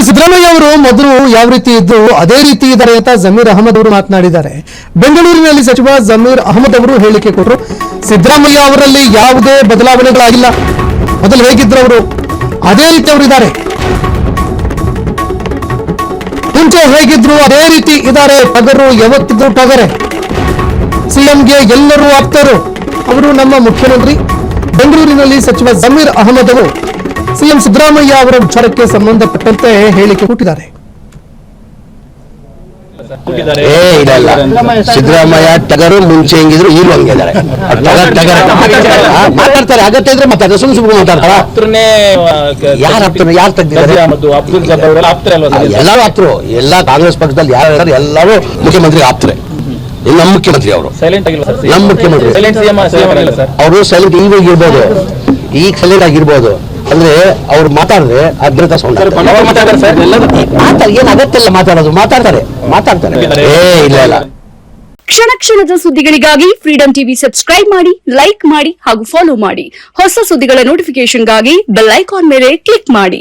ಸಿದ್ದರಾಮಯ್ಯ ಅವರು ಮೊದಲು ಯಾವ ರೀತಿ ಇದ್ರು ಅದೇ ರೀತಿ ಇದ್ದಾರೆ ಅಂತ ಜಮೀರ್ ಅಹಮದ್ ಅವರು ಮಾತನಾಡಿದ್ದಾರೆ. ಬೆಂಗಳೂರಿನಲ್ಲಿ ಸಚಿವ ಜಮೀರ್ ಅಹಮದ್ ಅವರು ಹೇಳಿಕೆ ಕೊಟ್ಟರು. ಸಿದ್ದರಾಮಯ್ಯ ಅವರಲ್ಲಿ ಯಾವುದೇ ಬದಲಾವಣೆಗಳಾಗಿಲ್ಲ, ಮೊದಲು ಹೇಗಿದ್ರು ಅವರು ಅದೇ ರೀತಿ ಅವರಿದ್ದಾರೆ, ಮುಂಚೆ ಹೇಗಿದ್ರು ಅದೇ ರೀತಿ ಇದ್ದಾರೆ. ಟಗರು ಯಾವತ್ತಿದ್ರು ಟಗರೆ, ಸಿಎಂಗೆ ಎಲ್ಲರೂ ಆಪ್ತರು, ಅವರು ನಮ್ಮ ಮುಖ್ಯಮಂತ್ರಿ. ಬೆಂಗಳೂರಿನಲ್ಲಿ ಸಚಿವ ಜಮೀರ್ ಅಹಮದ್ ಅವರು ಸಿಎಂ ಸಿದ್ದರಾಮಯ್ಯ ಅವರ ವಿಚಾರಕ್ಕೆ ಸಂಬಂಧಪಟ್ಟಂತೆ ಹೇಳಿಕೆ ಕೊಟ್ಟಿದ್ದಾರೆ. ಸಿದ್ದರಾಮಯ್ಯ ಟಗರು ಮುಂಚೆ ಹೆಂಗಿದ್ರು ಈಗಲೂ ಹಂಗಿದ್ದಾರೆ. ಮಾತಾಡ್ತಾರೆ, ಅಗತ್ಯ ಇದ್ರೆ ಮಾತಾಡ್ತಾರೆ, ಸುಮ್ಮನೆ ಮಾತಾಡ್ತಾರೆ. ಯಾರು ತೆಗ್ದಿದ್ದಾರೆ? ಎಲ್ಲರೂ ಆಪ್ತರು. ಎಲ್ಲ ಕಾಂಗ್ರೆಸ್ ಪಕ್ಷದಲ್ಲಿ ಯಾರು ಎಲ್ಲರೂ ಮುಖ್ಯಮಂತ್ರಿ ಆಪ್ತರೆ. ನಮ್ಮ ಮುಖ್ಯಮಂತ್ರಿ ಅವರು ನಮ್ಮ ಮುಖ್ಯಮಂತ್ರಿ ಅವರು ಸೈಲೆಂಟ್ ಇರ್ಬೋದು, ಈಗ ಸೈಲೆಂಟ್ ಆಗಿರ್ಬೋದು. ಅಂದ್ರೆ ಅವ್ರು ಮಾತಾಡಿದ್ರೆ ಅದ್ಭುತ ಸೌಂಡ್ ಏನ್ ಅಗತ್ಯ ಇಲ್ಲ ಮಾತಾಡೋದು. ಮಾತಾಡ್ತಾರೆ ಇಲ್ಲ. ಕ್ಷಣ ಕ್ಷಣದ ಸುದ್ದಿಗಳಿಗಾಗಿ ಫ್ರೀಡಂ ಟಿವಿ ಸಬ್ಸ್ಕ್ರೈಬ್ ಮಾಡಿ, ಲೈಕ್ ಮಾಡಿ ಹಾಗೂ ಫಾಲೋ ಮಾಡಿ. ಹೊಸ ಸುದ್ದಿಗಳ ನೋಟಿಫಿಕೇಶನ್ಗಾಗಿ ಬೆಲ್ ಐಕಾನ್ ಮೇಲೆ ಕ್ಲಿಕ್ ಮಾಡಿ.